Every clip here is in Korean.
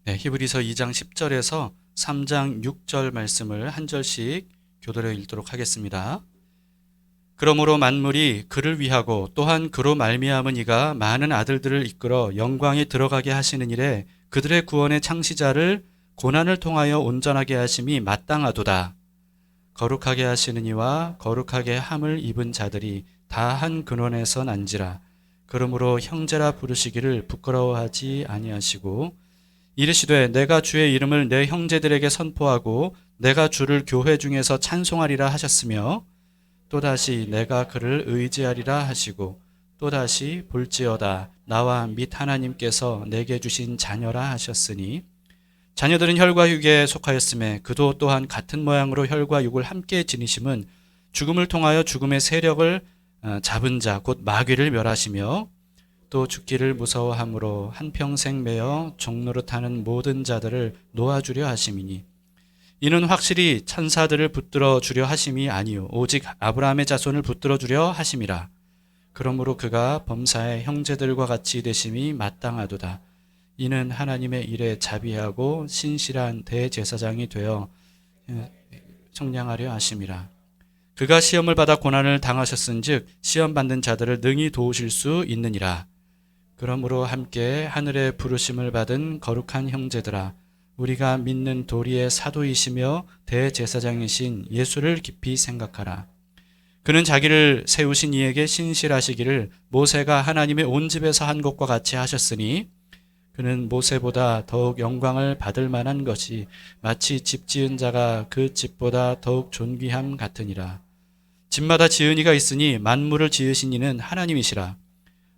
네, 히브리서 2장 10절에서 3장 6절 말씀을 한 절씩 교도로 읽도록 하겠습니다. 그러므로 만물이 그를 위하고 또한 그로 말미암은 이가 많은 아들들을 이끌어 영광에 들어가게 하시는 일에 그들의 구원의 창시자를 고난을 통하여 온전하게 하심이 마땅하도다. 거룩하게 하시는 이와 거룩하게 함을 입은 자들이 다 한 근원에서 난지라. 그러므로 형제라 부르시기를 부끄러워하지 아니하시고 이르시되 내가 주의 이름을 내 형제들에게 선포하고 내가 주를 교회 중에서 찬송하리라 하셨으며 또다시 내가 그를 의지하리라 하시고 또다시 볼지어다 나와 및 하나님께서 내게 주신 자녀라 하셨으니 자녀들은 혈과 육에 속하였음에 그도 또한 같은 모양으로 혈과 육을 함께 지니심은 죽음을 통하여 죽음의 세력을 잡은 자 곧 마귀를 멸하시며 또 죽기를 무서워함으로 한평생 매어 종노릇하는 모든 자들을 놓아주려 하심이니 이는 확실히 천사들을 붙들어 주려 하심이 아니요 오직 아브라함의 자손을 붙들어 주려 하심이라. 그러므로 그가 범사의 형제들과 같이 되심이 마땅하도다. 이는 하나님의 일에 자비하고 신실한 대제사장이 되어 청량하려 하심이라. 그가 시험을 받아 고난을 당하셨은즉 시험 받는 자들을 능히 도우실 수 있느니라. 그러므로 함께 하늘의 부르심을 받은 거룩한 형제들아, 우리가 믿는 도리의 사도이시며 대제사장이신 예수를 깊이 생각하라. 그는 자기를 세우신 이에게 신실하시기를 모세가 하나님의 온 집에서 한 것과 같이 하셨으니 그는 모세보다 더욱 영광을 받을 만한 것이 마치 집 지은 자가 그 집보다 더욱 존귀함 같으니라. 집마다 지은 이가 있으니 만물을 지으신 이는 하나님이시라.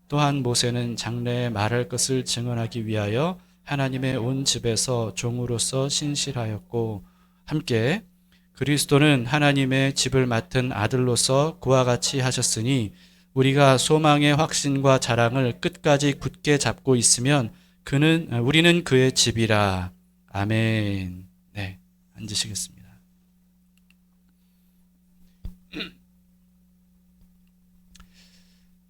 또한 모세는 장래에 말할 것을 증언하기 위하여 하나님의 온 집에서 종으로서 신실하였고 함께 그리스도는 하나님의 집을 맡은 아들로서 그와 같이 하셨으니 우리가 소망의 확신과 자랑을 끝까지 굳게 잡고 있으면 우리는 그의 집이라. 아멘. 네, 앉으시겠습니다.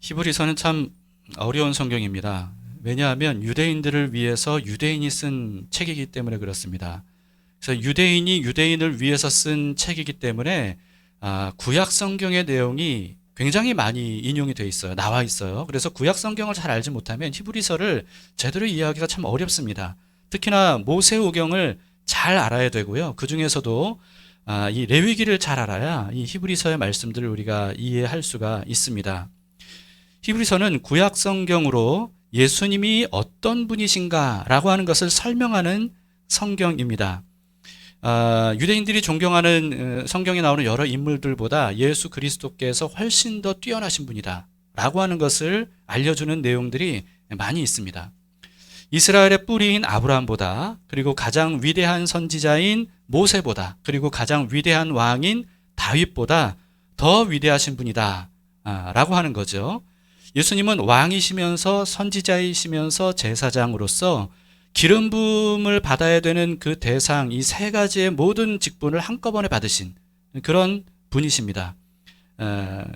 히브리서는 참 어려운 성경입니다. 왜냐하면 유대인들을 위해서 유대인이 쓴 책이기 때문에 그렇습니다. 그래서 유대인이 유대인을 위해서 쓴 책이기 때문에 구약 성경의 내용이 굉장히 많이 인용이 돼 있어요. 나와 있어요. 그래서 구약 성경을 잘 알지 못하면 히브리서를 제대로 이해하기가 참 어렵습니다. 특히나 모세오경을 잘 알아야 되고요. 그 중에서도 이 레위기를 잘 알아야 이 히브리서의 말씀들을 우리가 이해할 수가 있습니다. 히브리서는 구약 성경으로 예수님이 어떤 분이신가라고 하는 것을 설명하는 성경입니다. 유대인들이 존경하는 성경에 나오는 여러 인물들보다 예수 그리스도께서 훨씬 더 뛰어나신 분이다 라고 하는 것을 알려주는 내용들이 많이 있습니다. 이스라엘의 뿌리인 아브라함보다, 그리고 가장 위대한 선지자인 모세보다, 그리고 가장 위대한 왕인 다윗보다 더 위대하신 분이다 라고 하는 거죠. 예수님은 왕이시면서 선지자이시면서 제사장으로서 기름 부음을 받아야 되는 그 대상, 이 세 가지의 모든 직분을 한꺼번에 받으신 그런 분이십니다.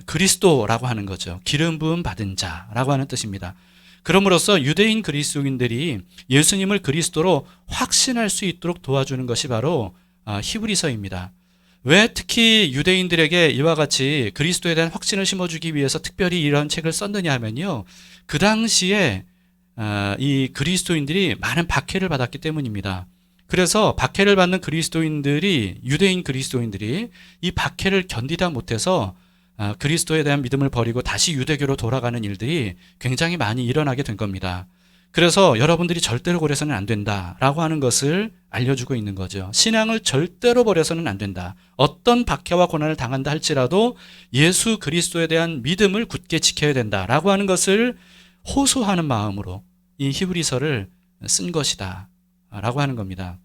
그리스도라고 하는 거죠. 기름 부음 받은 자라고 하는 뜻입니다. 그럼으로써 유대인 그리스도인들이 예수님을 그리스도로 확신할 수 있도록 도와주는 것이 바로 히브리서입니다. 왜 특히 유대인들에게 이와 같이 그리스도에 대한 확신을 심어주기 위해서 특별히 이런 책을 썼느냐 하면요, 그 당시에 이 그리스도인들이 많은 박해를 받았기 때문입니다. 그래서 박해를 받는 유대인 그리스도인들이 이 박해를 견디다 못해서 그리스도에 대한 믿음을 버리고 다시 유대교로 돌아가는 일들이 굉장히 많이 일어나게 된 겁니다. 그래서 여러분들이 절대로 버려서는 안 된다라고 하는 것을 알려주고 있는 거죠. 신앙을 절대로 버려서는 안 된다. 어떤 박해와 고난을 당한다 할지라도 예수 그리스도에 대한 믿음을 굳게 지켜야 된다라고 하는 것을 호소하는 마음으로 이 히브리서를 쓴 것이다 라고 하는 겁니다.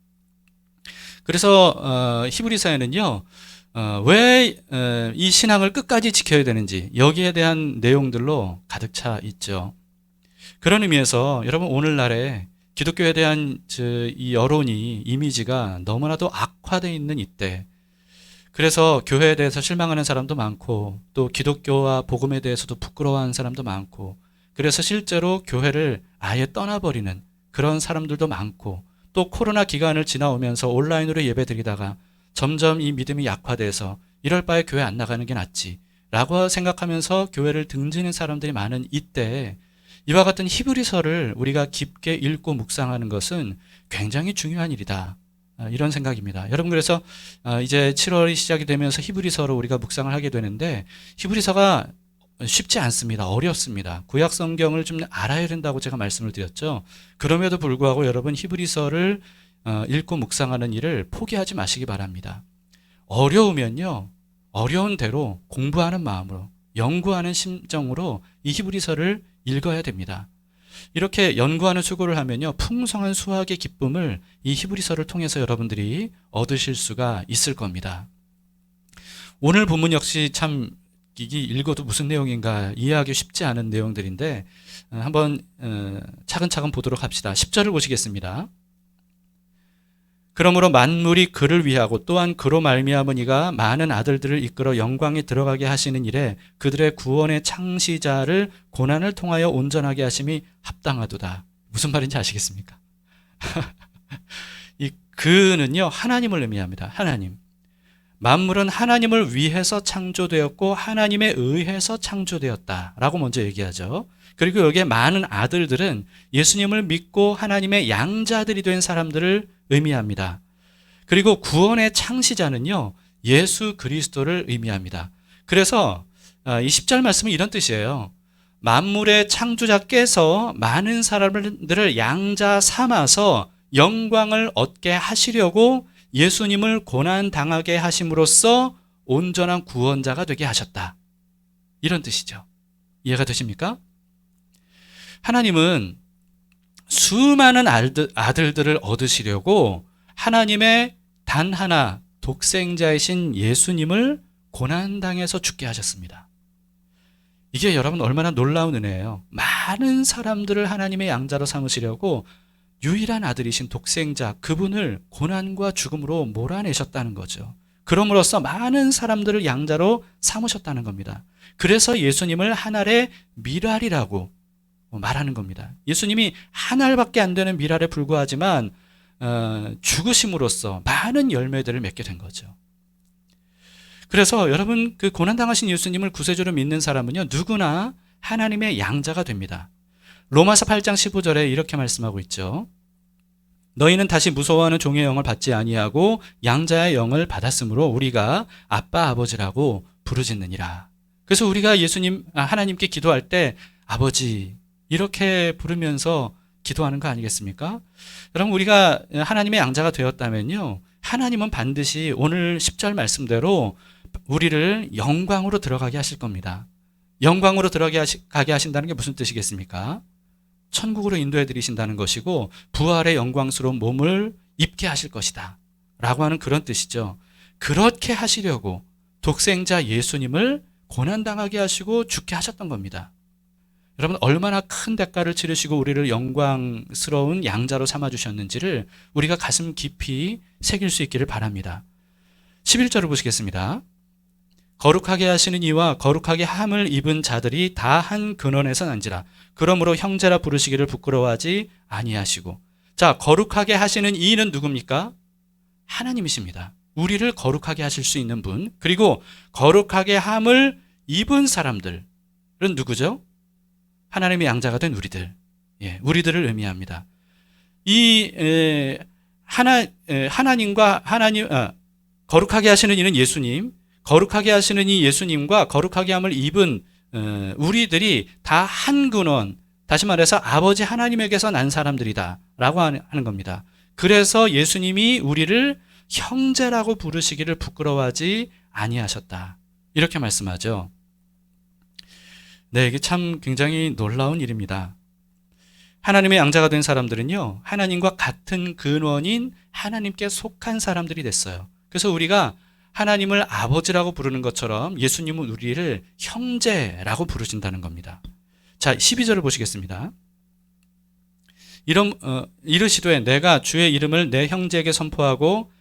그래서 히브리서에는요, 왜 이 신앙을 끝까지 지켜야 되는지 여기에 대한 내용들로 가득 차 있죠. 그런 의미에서 여러분, 오늘날에 기독교에 대한 이 여론이, 이미지가 너무나도 악화되어 있는 이때, 그래서 교회에 대해서 실망하는 사람도 많고 또 기독교와 복음에 대해서도 부끄러워하는 사람도 많고, 그래서 실제로 교회를 아예 떠나버리는 그런 사람들도 많고, 또 코로나 기간을 지나오면서 온라인으로 예배드리다가 점점 이 믿음이 약화돼서 이럴 바에 교회 안 나가는 게 낫지 라고 생각하면서 교회를 등지는 사람들이 많은 이때 이와 같은 히브리서를 우리가 깊게 읽고 묵상하는 것은 굉장히 중요한 일이다. 이런 생각입니다. 여러분, 그래서 이제 7월이 시작이 되면서 히브리서로 우리가 묵상을 하게 되는데 히브리서가 쉽지 않습니다. 어렵습니다. 구약 성경을 좀 알아야 된다고 제가 말씀을 드렸죠. 그럼에도 불구하고 여러분 히브리서를 읽고 묵상하는 일을 포기하지 마시기 바랍니다. 어려우면요, 어려운 대로 공부하는 마음으로, 연구하는 심정으로 이 히브리서를 읽어야 됩니다. 이렇게 연구하는 수고를 하면요, 풍성한 수학의 기쁨을 이 히브리서를 통해서 여러분들이 얻으실 수가 있을 겁니다. 오늘 본문 역시 참 이게 읽어도 무슨 내용인가 이해하기 쉽지 않은 내용들인데 한번 차근차근 보도록 합시다. 10절을 보시겠습니다. 그러므로 만물이 그를 위하고 또한 그로 말미암은 이가 많은 아들들을 이끌어 영광에 들어가게 하시는 일에 그들의 구원의 창시자를 고난을 통하여 온전하게 하심이 합당하도다. 무슨 말인지 아시겠습니까? 이 그는요, 하나님을 의미합니다. 하나님. 만물은 하나님을 위해서 창조되었고 하나님에 의해서 창조되었다라고 먼저 얘기하죠. 그리고 여기에 많은 아들들은 예수님을 믿고 하나님의 양자들이 된 사람들을 의미합니다. 그리고 구원의 창시자는요, 예수 그리스도를 의미합니다. 그래서 이 10절 말씀은 이런 뜻이에요. 만물의 창조자께서 많은 사람들을 양자 삼아서 영광을 얻게 하시려고 예수님을 고난당하게 하심으로써 온전한 구원자가 되게 하셨다. 이런 뜻이죠. 이해가 되십니까? 하나님은 수많은 아들들을 얻으시려고 하나님의 단 하나 독생자이신 예수님을 고난당해서 죽게 하셨습니다. 이게 여러분 얼마나 놀라운 은혜예요. 많은 사람들을 하나님의 양자로 삼으시려고 유일한 아들이신 독생자 그분을 고난과 죽음으로 몰아내셨다는 거죠. 그럼으로써 많은 사람들을 양자로 삼으셨다는 겁니다. 그래서 예수님을 한 알의 미랄이라고 말하는 겁니다. 예수님이 한 알밖에 안 되는 미랄에 불과하지만 죽으심으로써 많은 열매들을 맺게 된 거죠. 그래서 여러분 그 고난당하신 예수님을 구세주로 믿는 사람은요, 누구나 하나님의 양자가 됩니다. 로마서 8장 15절에 이렇게 말씀하고 있죠. 너희는 다시 무서워하는 종의 영을 받지 아니하고 양자의 영을 받았으므로 우리가 아빠 아버지라고 부르짖느니라. 그래서 우리가 하나님께 기도할 때 아버지 이렇게 부르면서 기도하는 거 아니겠습니까? 여러분, 우리가 하나님의 양자가 되었다면요, 하나님은 반드시 오늘 10절 말씀대로 우리를 영광으로 들어가게 하실 겁니다. 영광으로 들어가게 하신다는 게 무슨 뜻이겠습니까? 천국으로 인도해 드리신다는 것이고 부활의 영광스러운 몸을 입게 하실 것이다 라고 하는 그런 뜻이죠. 그렇게 하시려고 독생자 예수님을 고난당하게 하시고 죽게 하셨던 겁니다. 여러분, 얼마나 큰 대가를 치르시고 우리를 영광스러운 양자로 삼아주셨는지를 우리가 가슴 깊이 새길 수 있기를 바랍니다. 11절을 보시겠습니다. 거룩하게 하시는 이와 거룩하게 함을 입은 자들이 다 한 근원에서 난지라. 그러므로 형제라 부르시기를 부끄러워하지 아니하시고. 자, 거룩하게 하시는 이는 누굽니까? 하나님이십니다. 우리를 거룩하게 하실 수 있는 분. 그리고 거룩하게 함을 입은 사람들은 누구죠? 하나님의 양자가 된 우리들. 예, 우리들을 의미합니다. 거룩하게 하시는 이는 예수님, 거룩하게 하시는 이 예수님과 거룩하게 함을 입은 우리들이 다 한 근원, 다시 말해서 아버지 하나님에게서 난 사람들이다 라고 하는 겁니다. 그래서 예수님이 우리를 형제라고 부르시기를 부끄러워하지 아니하셨다, 이렇게 말씀하죠. 네, 이게 참 굉장히 놀라운 일입니다. 하나님의 양자가 된 사람들은요, 하나님과 같은 근원인 하나님께 속한 사람들이 됐어요. 그래서 우리가 하나님을 아버지라고 부르는 것처럼 예수님은 우리를 형제라고 부르신다는 겁니다. 자, 12절을 보시겠습니다. 이르시되 내가 주의 이름을 내 형제에게 선포하고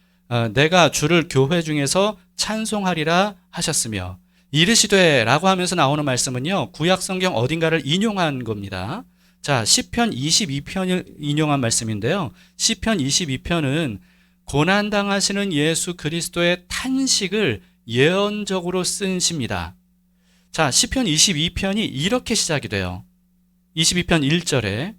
내가 주를 교회 중에서 찬송하리라 하셨으며, 이르시되 라고 하면서 나오는 말씀은요, 구약 성경 어딘가를 인용한 겁니다. 자, 시편 22편을 인용한 말씀인데요. 시편 22편은 고난당하시는 예수 그리스도의 탄식을 예언적으로 쓴 시입니다. 자, 시편 22편이 이렇게 시작이 돼요. 22편 1절에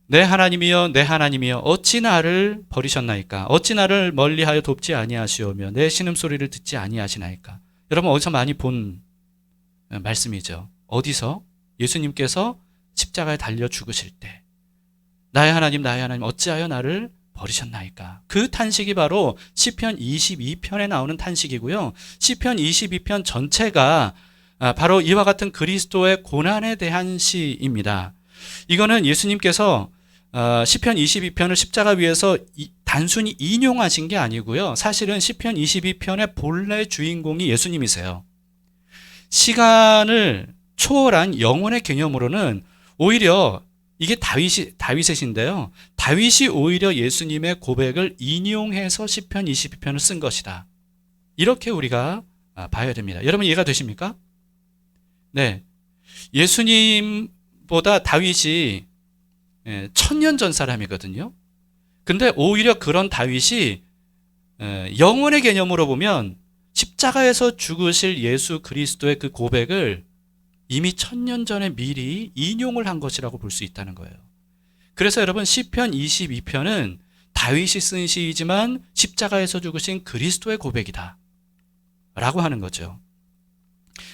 내 하나님이여 내 하나님이여 어찌 나를 버리셨나이까? 어찌 나를 멀리하여 돕지 아니하시오며 내 신음소리를 듣지 아니하시나이까? 여러분 어디서 많이 본 말씀이죠. 어디서? 예수님께서 십자가에 달려 죽으실 때 나의 하나님 어찌하여 나를 버리셨나이까? 그 탄식이 바로 시편 22편에 나오는 탄식이고요. 시편 22편 전체가 바로 이와 같은 그리스도의 고난에 대한 시입니다. 이거는 예수님께서 시편 22편을 십자가 위에서 단순히 인용하신 게 아니고요. 사실은 시편 22편의 본래 주인공이 예수님이세요. 시간을 초월한 영혼의 개념으로는 오히려 이게 다윗의 시인데요. 다윗이 오히려 예수님의 고백을 인용해서 시편 22편을 쓴 것이다. 이렇게 우리가 봐야 됩니다. 여러분 이해가 되십니까? 네. 예수님보다 다윗이 1000년 전 사람이거든요. 근데 오히려 그런 다윗이 영혼의 개념으로 보면 십자가에서 죽으실 예수 그리스도의 그 고백을 이미 1000년 전에 미리 인용을 한 것이라고 볼 수 있다는 거예요. 그래서 여러분 시편 22편은 다윗이 쓴 시이지만 십자가에서 죽으신 그리스도의 고백이다 라고 하는 거죠.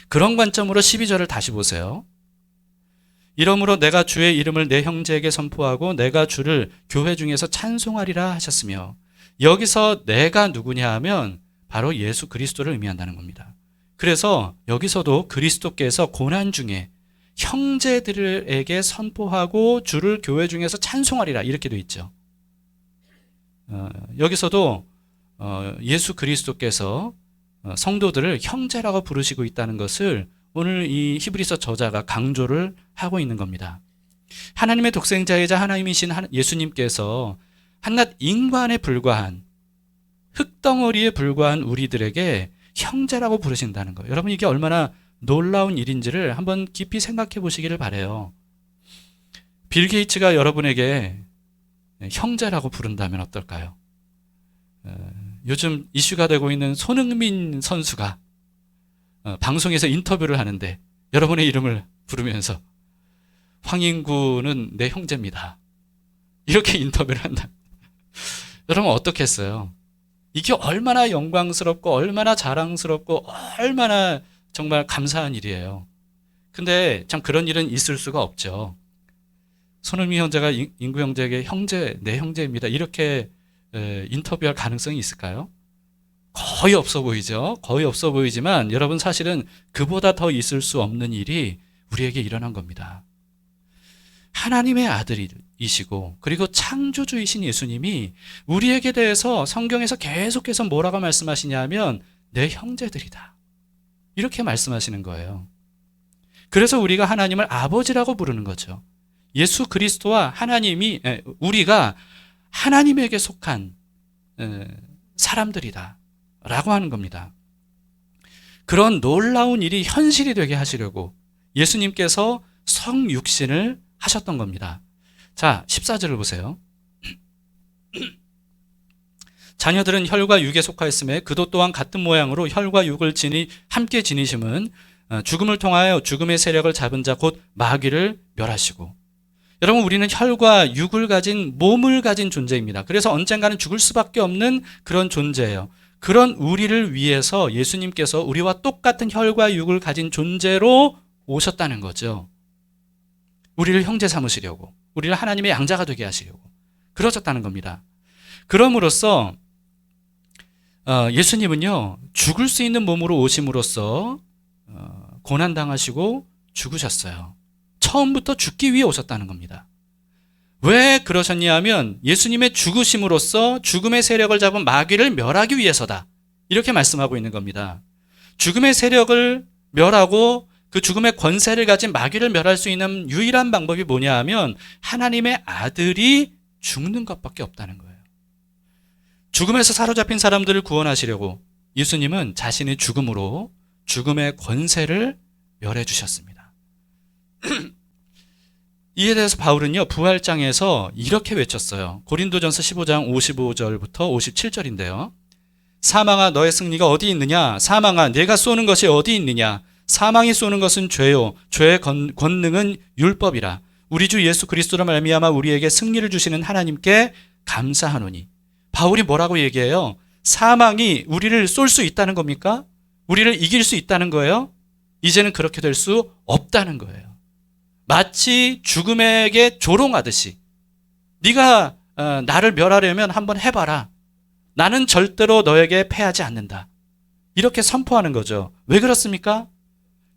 그런 관점으로 12절을 다시 보세요. 이러므로 내가 주의 이름을 내 형제에게 선포하고 내가 주를 교회 중에서 찬송하리라 하셨으며, 여기서 내가 누구냐 하면 바로 예수 그리스도를 의미한다는 겁니다. 그래서 여기서도 그리스도께서 고난 중에 형제들에게 선포하고 주를 교회 중에서 찬송하리라 이렇게 되어 있죠. 여기서도 예수 그리스도께서 성도들을 형제라고 부르시고 있다는 것을 오늘 이 히브리서 저자가 강조를 하고 있는 겁니다. 하나님의 독생자이자 하나님이신 예수님께서 한낱 인간에 불과한 흙덩어리에 불과한 우리들에게 형제라고 부르신다는 거예요. 여러분 이게 얼마나 놀라운 일인지를 한번 깊이 생각해 보시기를 바라요. 빌 게이츠가 여러분에게 형제라고 부른다면 어떨까요? 요즘 이슈가 되고 있는 손흥민 선수가 방송에서 인터뷰를 하는데 여러분의 이름을 부르면서 황인구는 내 형제입니다. 이렇게 인터뷰를 한다. 여러분 어떻겠어요? 이게 얼마나 영광스럽고 얼마나 자랑스럽고 얼마나 정말 감사한 일이에요. 근데 참 그런 일은 있을 수가 없죠. 손흥민 형제가 인구 형제에게 형제, 내 형제입니다. 이렇게 인터뷰할 가능성이 있을까요? 거의 없어 보이죠. 거의 없어 보이지만 여러분 사실은 그보다 더 있을 수 없는 일이 우리에게 일어난 겁니다. 하나님의 아들이시고 그리고 창조주이신 예수님이 우리에게 대해서 성경에서 계속해서 뭐라고 말씀하시냐면 내 형제들이다. 이렇게 말씀하시는 거예요. 그래서 우리가 하나님을 아버지라고 부르는 거죠. 예수 그리스도와 우리가 하나님에게 속한 사람들이다 라고 하는 겁니다. 그런 놀라운 일이 현실이 되게 하시려고 예수님께서 성육신을 하셨던 겁니다. 자, 14절을 보세요. 자녀들은 혈과 육에 속하였음에 그도 또한 같은 모양으로 혈과 육을 함께 지니심은 죽음을 통하여 죽음의 세력을 잡은 자 곧 마귀를 멸하시고. 여러분 우리는 혈과 육을 가진 몸을 가진 존재입니다. 그래서 언젠가는 죽을 수밖에 없는 그런 존재예요. 그런 우리를 위해서 예수님께서 우리와 똑같은 혈과 육을 가진 존재로 오셨다는 거죠. 우리를 형제 삼으시려고, 우리를 하나님의 양자가 되게 하시려고 그러셨다는 겁니다. 그럼으로써 예수님은요 죽을 수 있는 몸으로 오심으로써 고난당하시고 죽으셨어요. 처음부터 죽기 위해 오셨다는 겁니다. 왜 그러셨냐 하면 예수님의 죽으심으로써 죽음의 세력을 잡은 마귀를 멸하기 위해서다. 이렇게 말씀하고 있는 겁니다. 죽음의 세력을 멸하고 그 죽음의 권세를 가진 마귀를 멸할 수 있는 유일한 방법이 뭐냐 하면 하나님의 아들이 죽는 것밖에 없다는 거예요. 죽음에서 사로잡힌 사람들을 구원하시려고 예수님은 자신의 죽음으로 죽음의 권세를 멸해 주셨습니다. 이에 대해서 바울은요, 부활장에서 이렇게 외쳤어요. 고린도전서 15장 55절부터 57절인데요. 사망아 너의 승리가 어디 있느냐? 사망아 내가 쏘는 것이 어디 있느냐? 사망이 쏘는 것은 죄요. 죄의 권능은 율법이라. 우리 주 예수 그리스도로 말미암아 우리에게 승리를 주시는 하나님께 감사하노니. 바울이 뭐라고 얘기해요? 사망이 우리를 쏠 수 있다는 겁니까? 우리를 이길 수 있다는 거예요? 이제는 그렇게 될 수 없다는 거예요. 마치 죽음에게 조롱하듯이 네가 나를 멸하려면 한번 해봐라. 나는 절대로 너에게 패하지 않는다. 이렇게 선포하는 거죠. 왜 그렇습니까?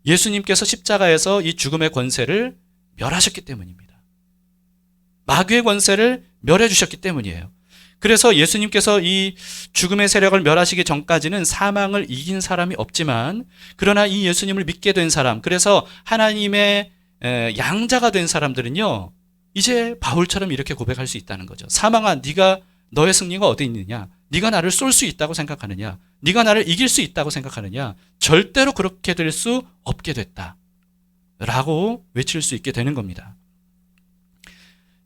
예수님께서 십자가에서 이 죽음의 권세를 멸하셨기 때문입니다. 마귀의 권세를 멸해 주셨기 때문이에요. 그래서 예수님께서 이 죽음의 세력을 멸하시기 전까지는 사망을 이긴 사람이 없지만, 그러나 이 예수님을 믿게 된 사람, 그래서 하나님의 양자가 된 사람들은요, 이제 바울처럼 이렇게 고백할 수 있다는 거죠. 사망아 네가 너의 승리가 어디 있느냐? 네가 나를 쏠 수 있다고 생각하느냐? 네가 나를 이길 수 있다고 생각하느냐? 절대로 그렇게 될 수 없게 됐다 라고 외칠 수 있게 되는 겁니다.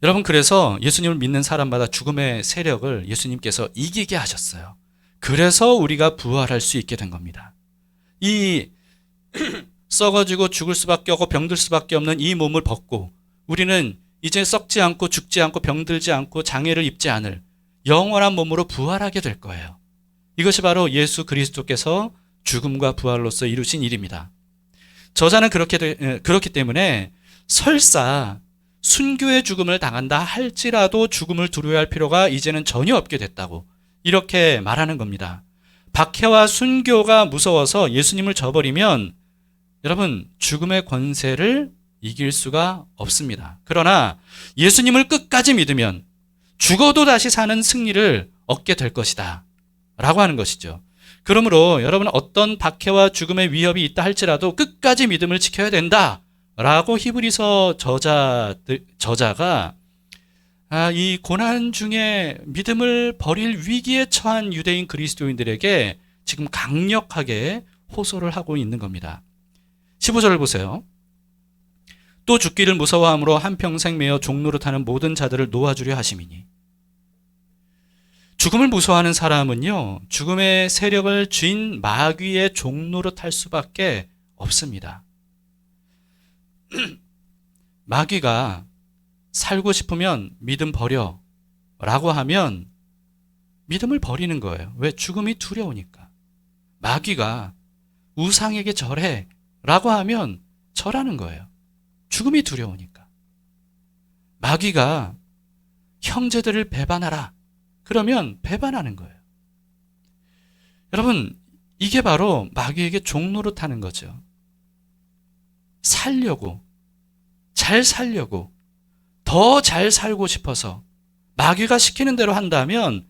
여러분, 그래서 예수님을 믿는 사람마다 죽음의 세력을 예수님께서 이기게 하셨어요. 그래서 우리가 부활할 수 있게 된 겁니다. 이 썩어지고 죽을 수밖에 없고 병들 수밖에 없는 이 몸을 벗고 우리는 이제 썩지 않고 죽지 않고 병들지 않고 장애를 입지 않을 영원한 몸으로 부활하게 될 거예요. 이것이 바로 예수 그리스도께서 죽음과 부활로서 이루신 일입니다. 저자는 그렇기 때문에 설사 순교의 죽음을 당한다 할지라도 죽음을 두려워할 필요가 이제는 전혀 없게 됐다고 이렇게 말하는 겁니다. 박해와 순교가 무서워서 예수님을 저버리면 여러분 죽음의 권세를 이길 수가 없습니다. 그러나 예수님을 끝까지 믿으면 죽어도 다시 사는 승리를 얻게 될 것이다 라고 하는 것이죠. 그러므로 여러분 어떤 박해와 죽음의 위협이 있다 할지라도 끝까지 믿음을 지켜야 된다 라고 히브리서 저자가 이 고난 중에 믿음을 버릴 위기에 처한 유대인 그리스도인들에게 지금 강력하게 호소를 하고 있는 겁니다. 15절을 보세요. 또 죽기를 무서워함으로 한평생 매어 종로로 타는 모든 자들을 놓아주려 하심이니. 죽음을 무서워하는 사람은요, 죽음의 세력을 쥔 마귀의 종로로 탈 수밖에 없습니다. 마귀가 살고 싶으면 믿음 버려 라고 하면 믿음을 버리는 거예요. 왜? 죽음이 두려우니까. 마귀가 우상에게 절해 라고 하면 절하는 거예요. 죽음이 두려우니까. 마귀가 형제들을 배반하라 그러면 배반하는 거예요. 여러분, 이게 바로 마귀에게 종로로 타는 거죠. 살려고, 잘 살려고, 더 잘 살고 싶어서 마귀가 시키는 대로 한다면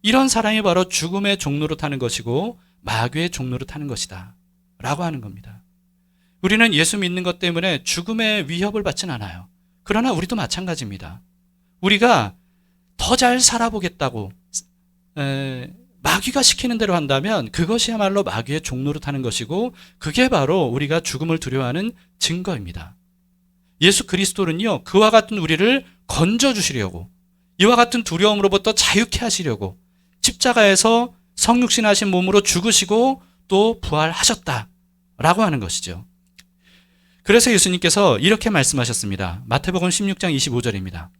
이런 사람이 바로 죽음의 종로로 타는 것이고 마귀의 종로로 타는 것이다 라고 하는 겁니다. 우리는 예수 믿는 것 때문에 죽음의 위협을 받진 않아요. 그러나 우리도 마찬가지입니다. 우리가 더 잘 살아보겠다고 마귀가 시키는 대로 한다면 그것이야말로 마귀의 종로로 타는 것이고 그게 바로 우리가 죽음을 두려워하는 증거입니다. 예수 그리스도는요, 그와 같은 우리를 건져주시려고, 이와 같은 두려움으로부터 자유케 하시려고 십자가에서 성육신하신 몸으로 죽으시고 또 부활하셨다라고 하는 것이죠. 그래서 예수님께서 이렇게 말씀하셨습니다. 마태복음 16장 25절입니다.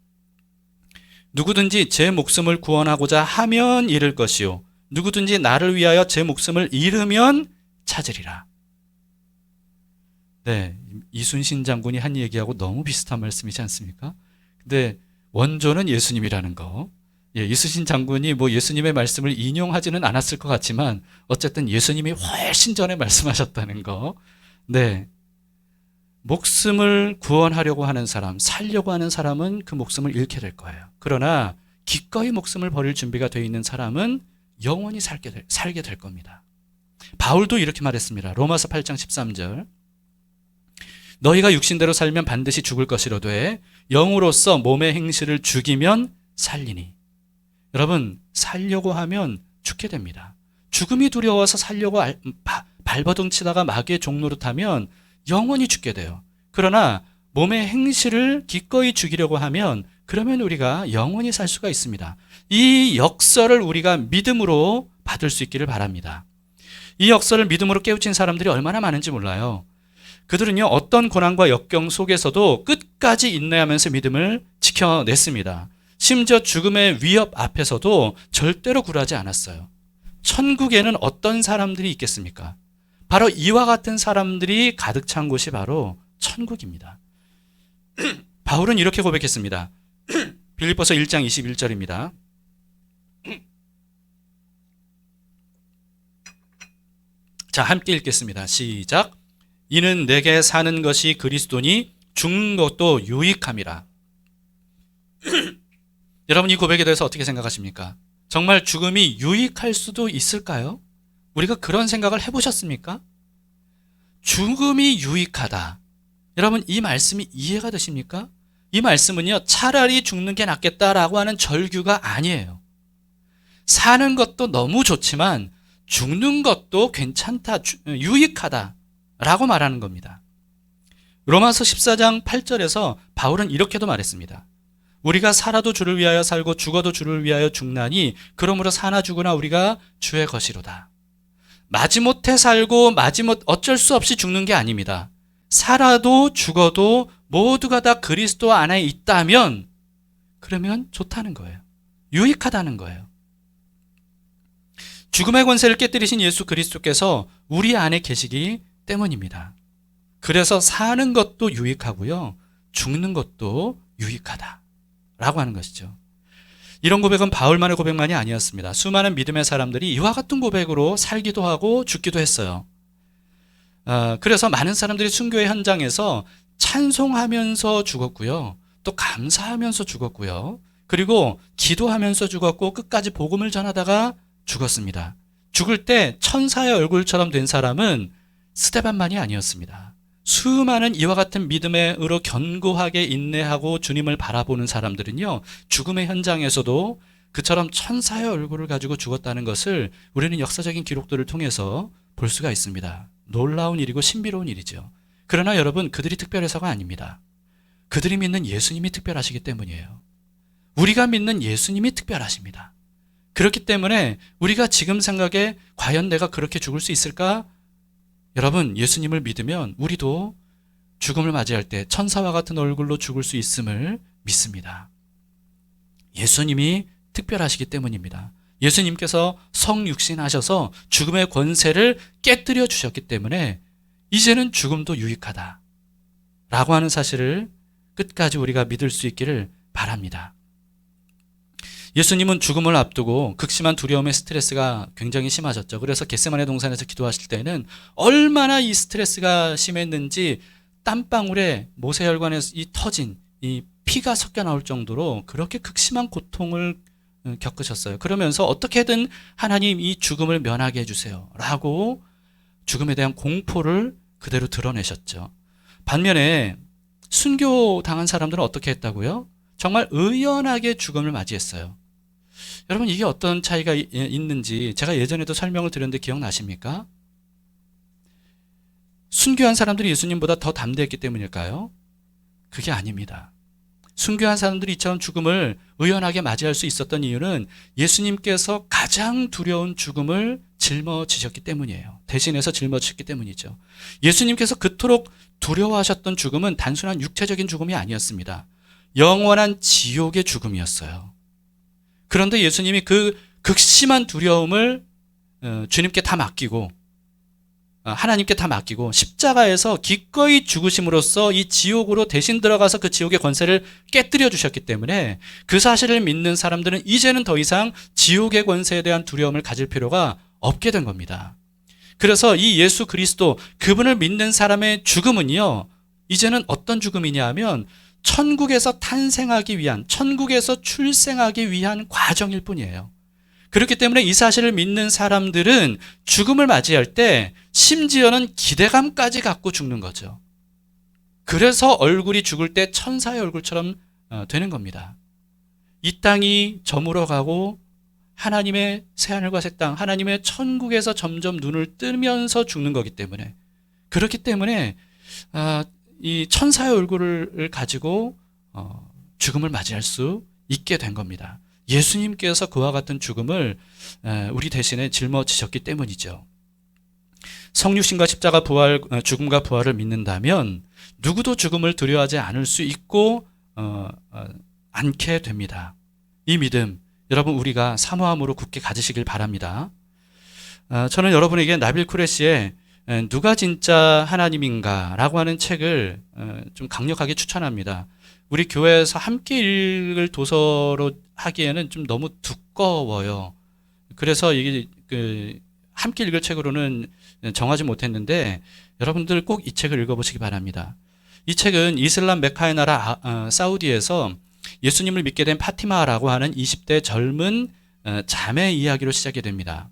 누구든지 제 목숨을 구원하고자 하면 잃을 것이요 누구든지 나를 위하여 제 목숨을 잃으면 찾으리라. 네, 이순신 장군이 한 얘기하고 너무 비슷한 말씀이지 않습니까? 근데 원조는 예수님이라는 거. 예, 이순신 장군이 뭐 예수님의 말씀을 인용하지는 않았을 것 같지만 어쨌든 예수님이 훨씬 전에 말씀하셨다는 거. 네, 목숨을 구원하려고 하는 사람, 살려고 하는 사람은 그 목숨을 잃게 될 거예요. 그러나 기꺼이 목숨을 버릴 준비가 되어 있는 사람은 영원히 살게 될 겁니다. 바울도 이렇게 말했습니다. 로마서 8장 13절. 너희가 육신대로 살면 반드시 죽을 것이로되 영으로서 몸의 행실을 죽이면 살리니. 여러분, 살려고 하면 죽게 됩니다. 죽음이 두려워서 살려고 발버둥 치다가 마귀의 종로로 타면 영원히 죽게 돼요. 그러나 몸의 행실을 기꺼이 죽이려고 하면 그러면 우리가 영원히 살 수가 있습니다. 이 역설을 우리가 믿음으로 받을 수 있기를 바랍니다. 이 역설을 믿음으로 깨우친 사람들이 얼마나 많은지 몰라요. 그들은요, 어떤 고난과 역경 속에서도 끝까지 인내하면서 믿음을 지켜냈습니다. 심지어 죽음의 위협 앞에서도 절대로 굴하지 않았어요. 천국에는 어떤 사람들이 있겠습니까? 바로 이와 같은 사람들이 가득 찬 곳이 바로 천국입니다. 바울은 이렇게 고백했습니다. 빌립보서 1장 21절입니다. 자, 함께 읽겠습니다. 시작. 이는 내게 사는 것이 그리스도니 죽는 것도 유익함이라. 여러분, 이 고백에 대해서 어떻게 생각하십니까? 정말 죽음이 유익할 수도 있을까요? 우리가 그런 생각을 해보셨습니까? 죽음이 유익하다. 여러분, 이 말씀이 이해가 되십니까? 이 말씀은요, 차라리 죽는 게 낫겠다라고 하는 절규가 아니에요. 사는 것도 너무 좋지만 죽는 것도 괜찮다, 유익하다 라고 말하는 겁니다. 로마서 14장 8절에서 바울은 이렇게도 말했습니다. 우리가 살아도 주를 위하여 살고 죽어도 주를 위하여 죽나니 그러므로 사나 죽으나 우리가 주의 것이로다. 마지못해 살고 어쩔 수 없이 죽는 게 아닙니다. 살아도 죽어도 모두가 다 그리스도 안에 있다면 그러면 좋다는 거예요. 유익하다는 거예요. 죽음의 권세를 깨뜨리신 예수 그리스도께서 우리 안에 계시기 때문입니다. 그래서 사는 것도 유익하고요, 죽는 것도 유익하다 라고 하는 것이죠. 이런 고백은 바울만의 고백만이 아니었습니다. 수많은 믿음의 사람들이 이와 같은 고백으로 살기도 하고 죽기도 했어요. 그래서 많은 사람들이 순교의 현장에서 찬송하면서 죽었고요, 또 감사하면서 죽었고요, 그리고 기도하면서 죽었고 끝까지 복음을 전하다가 죽었습니다. 죽을 때 천사의 얼굴처럼 된 사람은 스데반만이 아니었습니다. 수많은 이와 같은 믿음으로 견고하게 인내하고 주님을 바라보는 사람들은요, 죽음의 현장에서도 그처럼 천사의 얼굴을 가지고 죽었다는 것을 우리는 역사적인 기록들을 통해서 볼 수가 있습니다. 놀라운 일이고 신비로운 일이죠. 그러나 여러분, 그들이 특별해서가 아닙니다. 그들이 믿는 예수님이 특별하시기 때문이에요. 우리가 믿는 예수님이 특별하십니다. 그렇기 때문에 우리가 지금 생각에 과연 내가 그렇게 죽을 수 있을까? 여러분, 예수님을 믿으면 우리도 죽음을 맞이할 때 천사와 같은 얼굴로 죽을 수 있음을 믿습니다. 예수님이 특별하시기 때문입니다. 예수님께서 성육신하셔서 죽음의 권세를 깨뜨려 주셨기 때문에 이제는 죽음도 유익하다 라고 하는 사실을 끝까지 우리가 믿을 수 있기를 바랍니다. 예수님은 죽음을 앞두고 극심한 두려움의 스트레스가 굉장히 심하셨죠. 그래서 겟세마네 동산에서 기도하실 때는 얼마나 이 스트레스가 심했는지 땀방울에 모세혈관에서 터진 이 피가 섞여 나올 정도로 그렇게 극심한 고통을 겪으셨어요. 그러면서 어떻게든 하나님 이 죽음을 면하게 해주세요 라고 죽음에 대한 공포를 그대로 드러내셨죠. 반면에 순교당한 사람들은 어떻게 했다고요? 정말 의연하게 죽음을 맞이했어요. 여러분, 이게 어떤 차이가 있는지 제가 예전에도 설명을 드렸는데 기억나십니까? 순교한 사람들이 예수님보다 더 담대했기 때문일까요? 그게 아닙니다. 순교한 사람들이 이처럼 죽음을 의연하게 맞이할 수 있었던 이유는 예수님께서 가장 두려운 죽음을 짊어지셨기 때문이에요. 대신해서 짊어지셨기 때문이죠. 예수님께서 그토록 두려워하셨던 죽음은 단순한 육체적인 죽음이 아니었습니다. 영원한 지옥의 죽음이었어요. 그런데 예수님이 그 극심한 두려움을 주님께 다 맡기고 하나님께 다 맡기고 십자가에서 기꺼이 죽으심으로써 이 지옥으로 대신 들어가서 그 지옥의 권세를 깨뜨려 주셨기 때문에 그 사실을 믿는 사람들은 이제는 더 이상 지옥의 권세에 대한 두려움을 가질 필요가 없게 된 겁니다. 그래서 이 예수 그리스도, 그분을 믿는 사람의 죽음은요, 이제는 어떤 죽음이냐 하면 천국에서 탄생하기 위한, 천국에서 출생하기 위한 과정일 뿐이에요. 그렇기 때문에 이 사실을 믿는 사람들은 죽음을 맞이할 때 심지어는 기대감까지 갖고 죽는 거죠. 그래서 얼굴이 죽을 때 천사의 얼굴처럼 되는 겁니다. 이 땅이 저물어가고 하나님의 새하늘과 새 땅, 하나님의 천국에서 점점 눈을 뜨면서 죽는 거기 때문에, 그렇기 때문에 이 천사의 얼굴을 가지고 죽음을 맞이할 수 있게 된 겁니다. 예수님께서 그와 같은 죽음을 우리 대신에 짊어지셨기 때문이죠. 성육신과 십자가 부활, 죽음과 부활을 믿는다면 누구도 죽음을 두려워하지 않을 수 있고 않게 됩니다. 이 믿음 여러분 우리가 사모함으로 굳게 가지시길 바랍니다. 저는 여러분에게 나빌 쿠레시의 누가 진짜 하나님인가 라고 하는 책을 좀 강력하게 추천합니다. 우리 교회에서 함께 읽을 도서로 하기에는 좀 너무 두꺼워요. 그래서 이게 함께 읽을 책으로는 정하지 못했는데 여러분들 꼭 이 책을 읽어보시기 바랍니다. 이 책은 이슬람 메카의 나라 사우디에서 예수님을 믿게 된 파티마라고 하는 20대 젊은 자매 이야기로 시작이 됩니다.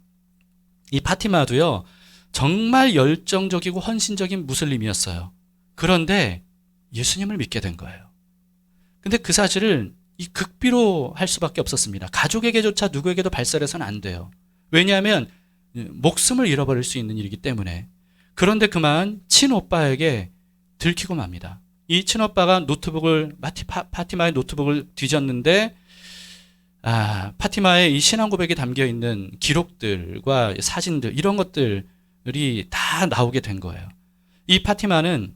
이 파티마도요, 정말 열정적이고 헌신적인 무슬림이었어요. 그런데 예수님을 믿게 된 거예요. 근데 그 사실을 이 극비로 할 수밖에 없었습니다. 가족에게조차 누구에게도 발설해서는 안 돼요. 왜냐하면 목숨을 잃어버릴 수 있는 일이기 때문에. 그런데 그만 친오빠에게 들키고 맙니다. 이 친오빠가 파티마의 노트북을 뒤졌는데 파티마의 이 신앙 고백이 담겨 있는 기록들과 사진들 이런 것들이 다 나오게 된 거예요. 이 파티마는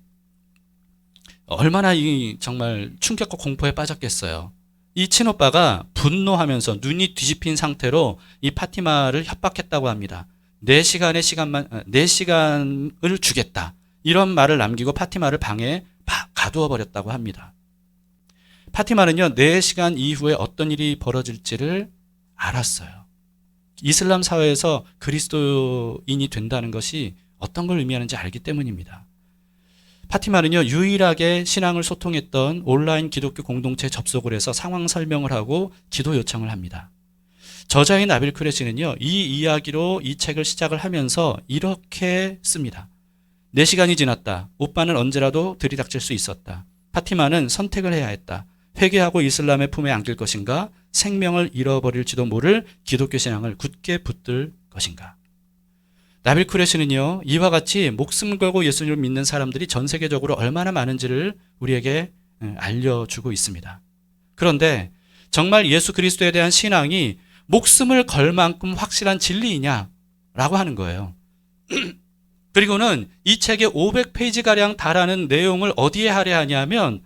얼마나 정말 충격과 공포에 빠졌겠어요. 이 친오빠가 분노하면서 눈이 뒤집힌 상태로 이 파티마를 협박했다고 합니다. 4시간을 주겠다. 이런 말을 남기고 파티마를 방에 가두어 버렸다고 합니다. 파티마는요, 4시간 이후에 어떤 일이 벌어질지를 알았어요. 이슬람 사회에서 그리스도인이 된다는 것이 어떤 걸 의미하는지 알기 때문입니다. 파티마는요, 유일하게 신앙을 소통했던 온라인 기독교 공동체에 접속을 해서 상황 설명을 하고 기도 요청을 합니다. 저자인 나빌 쿠레시는요, 이 이야기로 이 책을 시작을 하면서 이렇게 씁니다. 4시간이 지났다. 오빠는 언제라도 들이닥칠 수 있었다. 파티마는 선택을 해야 했다. 회개하고 이슬람의 품에 안길 것인가? 생명을 잃어버릴지도 모를 기독교 신앙을 굳게 붙들 것인가? 나빌 쿠레시는요, 이와 같이 목숨을 걸고 예수님을 믿는 사람들이 전 세계적으로 얼마나 많은지를 우리에게 알려주고 있습니다. 그런데 정말 예수 그리스도에 대한 신앙이 목숨을 걸 만큼 확실한 진리이냐라고 하는 거예요. 그리고는 이 책에 500페이지가량 달하는 내용을 어디에 할애하냐면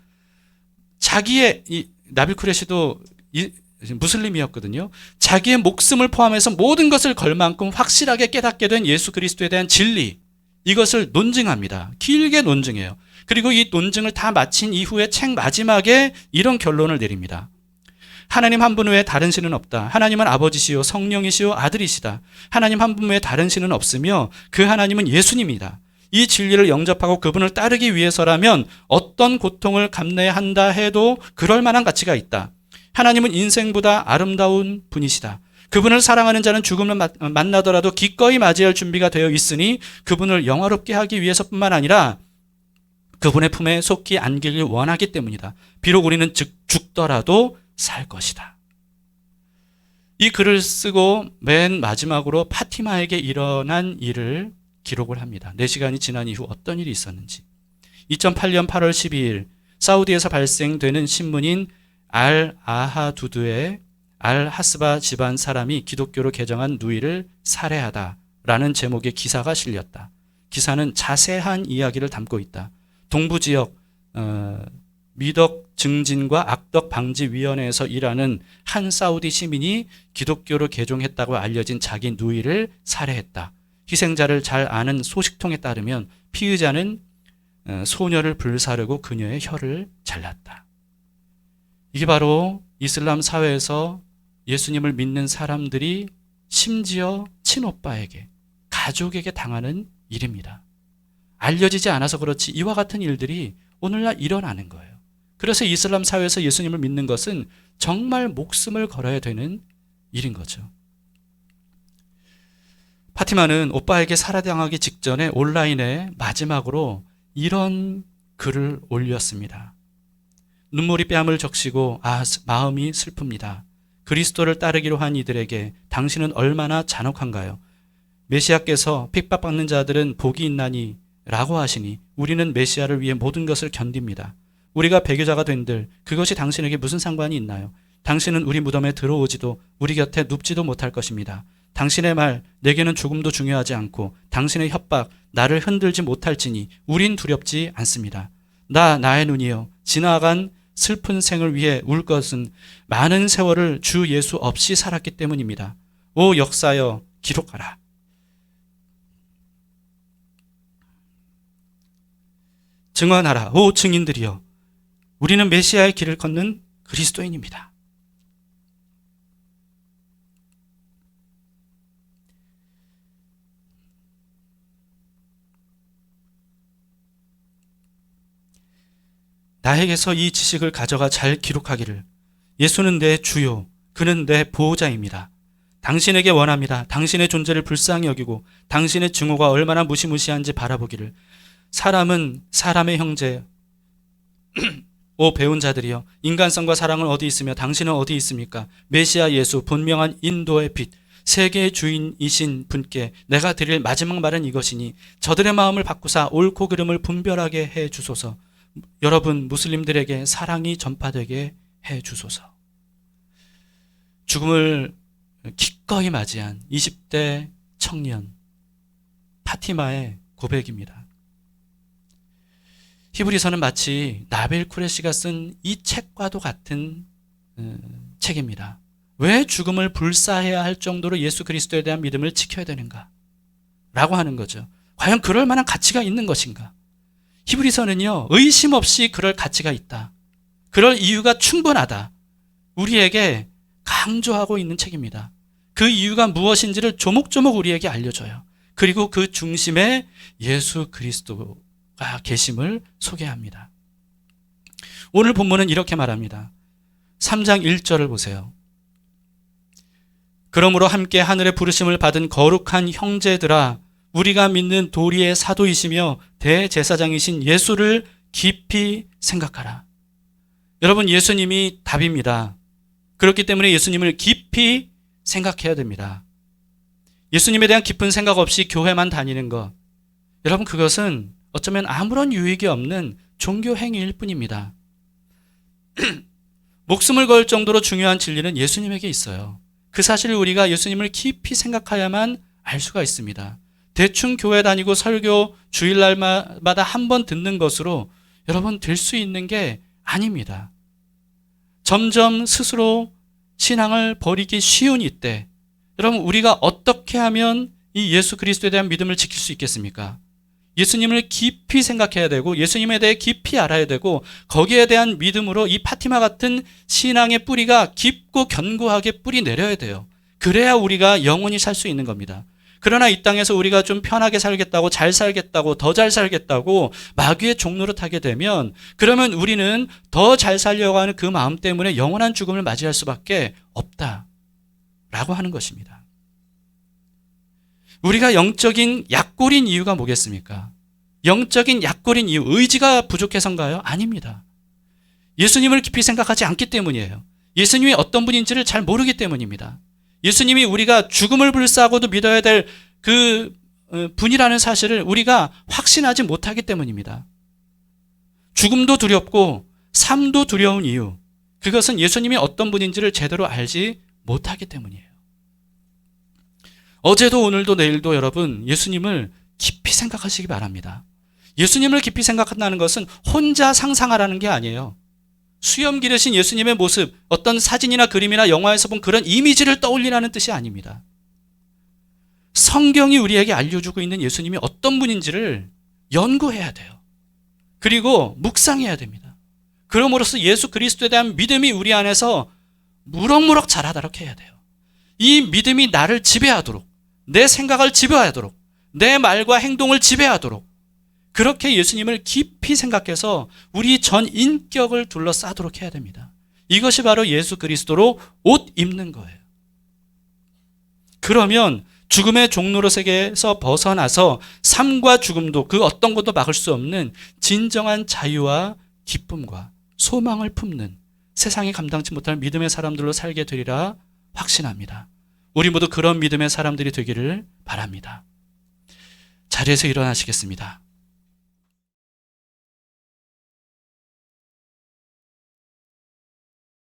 나빌 쿠레시도 무슬림이었거든요. 자기의 목숨을 포함해서 모든 것을 걸 만큼 확실하게 깨닫게 된 예수 그리스도에 대한 진리, 이것을 논증합니다. 길게 논증해요. 그리고 이 논증을 다 마친 이후에 책 마지막에 이런 결론을 내립니다. 하나님 한 분 외에 다른 신은 없다. 하나님은 아버지시요 성령이시요 아들이시다. 하나님 한 분 외에 다른 신은 없으며 그 하나님은 예수님이다. 이 진리를 영접하고 그분을 따르기 위해서라면 어떤 고통을 감내야 한다 해도 그럴 만한 가치가 있다. 하나님은 인생보다 아름다운 분이시다. 그분을 사랑하는 자는 죽음을 만나더라도 기꺼이 맞이할 준비가 되어 있으니 그분을 영화롭게 하기 위해서뿐만 아니라 그분의 품에 속히 안기길 원하기 때문이다. 비록 우리는 죽더라도 살 것이다. 이 글을 쓰고 맨 마지막으로 파티마에게 일어난 일을 기록을 합니다. 4시간이 지난 이후 어떤 일이 있었는지. 2008년 8월 12일 사우디에서 발생되는 신문인 알-아하두드의 알-하스바 집안 사람이 기독교로 개정한 누이를 살해하다라는 제목의 기사가 실렸다. 기사는 자세한 이야기를 담고 있다. 동부지역 미덕 증진과 악덕 방지 위원회에서 일하는 한 사우디 시민이 기독교로 개종했다고 알려진 자기 누이를 살해했다. 희생자를 잘 아는 소식통에 따르면 피의자는 소녀를 불사르고 그녀의 혀를 잘랐다. 이게 바로 이슬람 사회에서 예수님을 믿는 사람들이 심지어 친오빠에게, 가족에게 당하는 일입니다. 알려지지 않아서 그렇지 이와 같은 일들이 오늘날 일어나는 거예요. 그래서 이슬람 사회에서 예수님을 믿는 것은 정말 목숨을 걸어야 되는 일인 거죠. 파티마는 오빠에게 살해당하기 직전에 온라인에 마지막으로 이런 글을 올렸습니다. 눈물이 뺨을 적시고 마음이 슬픕니다. 그리스도를 따르기로 한 이들에게 당신은 얼마나 잔혹한가요? 메시아께서 핍박받는 자들은 복이 있나니 라고 하시니 우리는 메시아를 위해 모든 것을 견딥니다. 우리가 배교자가 된들 그것이 당신에게 무슨 상관이 있나요? 당신은 우리 무덤에 들어오지도 우리 곁에 눕지도 못할 것입니다. 당신의 말 내게는 조금도 중요하지 않고 당신의 협박 나를 흔들지 못할지니 우린 두렵지 않습니다. 나의 눈이여 지나간 슬픈 생을 위해 울 것은 많은 세월을 주 예수 없이 살았기 때문입니다. 오 역사여 기록하라. 증언하라. 오 증인들이여 우리는 메시아의 길을 걷는 그리스도인입니다. 나에게서 이 지식을 가져가 잘 기록하기를. 예수는 내 주요, 그는 내 보호자입니다. 당신에게 원합니다. 당신의 존재를 불쌍히 여기고 당신의 증오가 얼마나 무시무시한지 바라보기를. 사람은 사람의 형제, 오 배운 자들이여 인간성과 사랑은 어디 있으며 당신은 어디 있습니까? 메시아 예수 분명한 인도의 빛 세계의 주인이신 분께 내가 드릴 마지막 말은 이것이니 저들의 마음을 바꾸사 옳고 그름을 분별하게 해 주소서. 여러분 무슬림들에게 사랑이 전파되게 해 주소서. 죽음을 기꺼이 맞이한 20대 청년 파티마의 고백입니다. 히브리서는 마치 나빌 쿠레시가 쓴 이 책과도 같은 책입니다. 왜 죽음을 불사해야 할 정도로 예수 그리스도에 대한 믿음을 지켜야 되는가? 라고 하는 거죠. 과연 그럴 만한 가치가 있는 것인가? 히브리서는요, 의심 없이 그럴 가치가 있다. 그럴 이유가 충분하다. 우리에게 강조하고 있는 책입니다. 그 이유가 무엇인지를 조목조목 우리에게 알려줘요. 그리고 그 중심에 예수 그리스도가 계심을 소개합니다. 오늘 본문은 이렇게 말합니다. 3장 1절을 보세요. 그러므로 함께 하늘의 부르심을 받은 거룩한 형제들아 우리가 믿는 도리의 사도이시며 대제사장이신 예수를 깊이 생각하라. 여러분 예수님이 답입니다. 그렇기 때문에 예수님을 깊이 생각해야 됩니다. 예수님에 대한 깊은 생각 없이 교회만 다니는 것, 여러분 그것은 어쩌면 아무런 유익이 없는 종교 행위일 뿐입니다. 목숨을 걸 정도로 중요한 진리는 예수님에게 있어요. 그 사실을 우리가 예수님을 깊이 생각해야만 알 수가 있습니다. 대충 교회 다니고 설교 주일날마다 한 번 듣는 것으로 여러분 될 수 있는 게 아닙니다. 점점 스스로 신앙을 버리기 쉬운 이때 여러분 우리가 어떻게 하면 이 예수 그리스도에 대한 믿음을 지킬 수 있겠습니까? 예수님을 깊이 생각해야 되고 예수님에 대해 깊이 알아야 되고 거기에 대한 믿음으로 이 파티마 같은 신앙의 뿌리가 깊고 견고하게 뿌리 내려야 돼요. 그래야 우리가 영원히 살 수 있는 겁니다. 그러나 이 땅에서 우리가 좀 편하게 살겠다고 잘 살겠다고 더 잘 살겠다고 마귀의 종로를 타게 되면 그러면 우리는 더 잘 살려고 하는 그 마음 때문에 영원한 죽음을 맞이할 수밖에 없다라고 하는 것입니다. 우리가 영적인 약골인 이유가 뭐겠습니까? 영적인 약골인 이유, 의지가 부족해서인가요? 아닙니다. 예수님을 깊이 생각하지 않기 때문이에요. 예수님이 어떤 분인지를 잘 모르기 때문입니다. 예수님이 우리가 죽음을 불사하고도 믿어야 될 그 분이라는 사실을 우리가 확신하지 못하기 때문입니다. 죽음도 두렵고 삶도 두려운 이유, 그것은 예수님이 어떤 분인지를 제대로 알지 못하기 때문이에요. 어제도 오늘도 내일도 여러분 예수님을 깊이 생각하시기 바랍니다. 예수님을 깊이 생각한다는 것은 혼자 상상하라는 게 아니에요. 수염 기르신 예수님의 모습, 어떤 사진이나 그림이나 영화에서 본 그런 이미지를 떠올리라는 뜻이 아닙니다. 성경이 우리에게 알려주고 있는 예수님이 어떤 분인지를 연구해야 돼요. 그리고 묵상해야 됩니다. 그럼으로써 예수 그리스도에 대한 믿음이 우리 안에서 무럭무럭 자라도록 해야 돼요. 이 믿음이 나를 지배하도록, 내 생각을 지배하도록, 내 말과 행동을 지배하도록 그렇게 예수님을 깊이 생각해서 우리 전 인격을 둘러싸도록 해야 됩니다. 이것이 바로 예수 그리스도로 옷 입는 거예요. 그러면 죽음의 종노릇에서 벗어나서 삶과 죽음도 그 어떤 것도 막을 수 없는 진정한 자유와 기쁨과 소망을 품는 세상이 감당치 못할 믿음의 사람들로 살게 되리라 확신합니다. 우리 모두 그런 믿음의 사람들이 되기를 바랍니다. 자리에서 일어나시겠습니다.